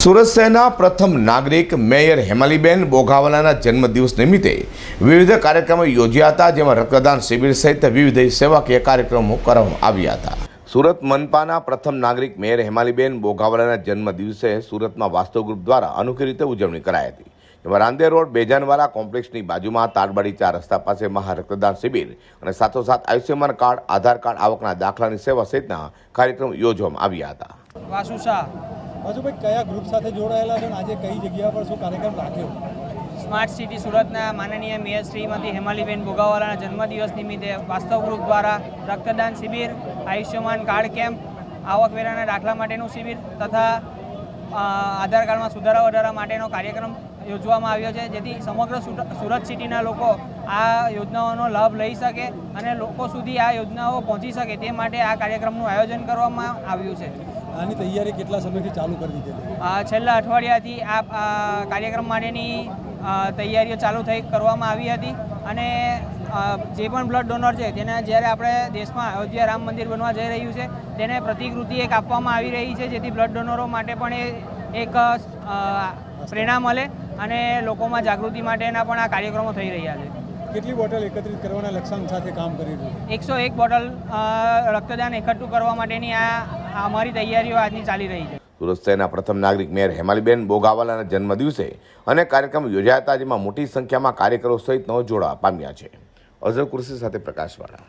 સુરત શહેરના પ્રથમ નાગરિક મેયર હેમાલીબેન બોઘાવાલાના જન્મદિવસ નિમિત્તે વિવિધ કાર્યક્રમો યોજ્યા હતા, જેમાં રક્તદાન શિબિર સહિત વિવિધ સેવાકીય કાર્યક્રમો કરવામાં આવ્યા હતા। સુરત મનપાના પ્રથમ નાગરિક મેયર હેમાલીબેન બોઘાવાલાના જન્મદિવસે સુરતમાં વાસ્તવ ગ્રુપ દ્વારા અનોખી રીતે ઉજવણી કરાઈ હતી, જેમાં રાંદેર રોડ બેજાનવાલા કોમ્પ્લેક્સની બાજુમાં તાડબાડી 4 રસ્તા પાસે મહા રક્તદાન શિબિર અને સાથોસાથ આયુષ્યમાન કાર્ડ, આધાર કાર્ડ, આવકના દાખલાની સેવા સહિતના કાર્યક્રમ યોજવામાં આવ્યા હતા। ભાઈ કયા ગ્રુપ સાથે જોડાયેલા છે, આજે કઈ જગ્યા પર શું કાર્યક્રમ રાખ્યો? સ્માર્ટ સિટી સુરતના માનનીય મેયર શ્રીમતી હેમાલીબેન બોઘાવાલાના જન્મદિવસ નિમિત્તે વાસ્તવ ગ્રુપ દ્વારા રક્તદાન શિબિર, આયુષ્યમાન કાર્ડ કેમ્પ, આવકવેરાના દાખલા માટેનું શિબિર તથા આધાર કાર્ડમાં સુધારા વધારા માટેનો કાર્યક્રમ યોજવામાં આવ્યો છે, જેથી સમગ્ર સુરત સિટીના લોકો આ યોજનાઓનો લાભ લઈ શકે અને લોકો સુધી આ યોજનાઓ પહોંચી શકે તે માટે આ કાર્યક્રમનું આયોજન કરવામાં આવ્યું છે। આની તૈયારી કેટલા સમયથી ચાલુ કરી દીધી? છેલ્લા અઠવાડિયાથી આ કાર્યક્રમ માટેની તૈયારીઓ ચાલુ કરવામાં આવી હતી અને જે પણ બ્લડ ડોનર છે તેને જ્યારે આપણે દેશમાં અયોધ્યા રામ મંદિર બનવા જઈ રહ્યું છે તેને પ્રતિકૃતિ એક આપવામાં આવી રહી છે, જેથી બ્લડ ડોનરો માટે પણ એક પ્રેરણા મળે અને લોકોમાં જાગૃતિ માટેના પણ આ કાર્યક્રમો થઈ રહ્યા છે। કેટલી બોટલ એકત્રિત કરવાના લક્ષ્યાંક સાથે કામ કરી રહ્યું? 101 બોટલ રક્તદાન એકઠું કરવા માટેની આ અમારી તૈયારીઓ આજની ચાલી રહી છે। સુરત શહેરના પ્રથમ નાગરિક મેયર હેમાલીબેન બોઘાવાલાના જન્મદિવસે અનેક કાર્યક્રમ યોજાયા હતા, જેમાં મોટી સંખ્યામાં કાર્યકરો સહિત જોડાવા પામ્યા છે। અઝર કુર્સી સાથે પ્રકાશવાળા।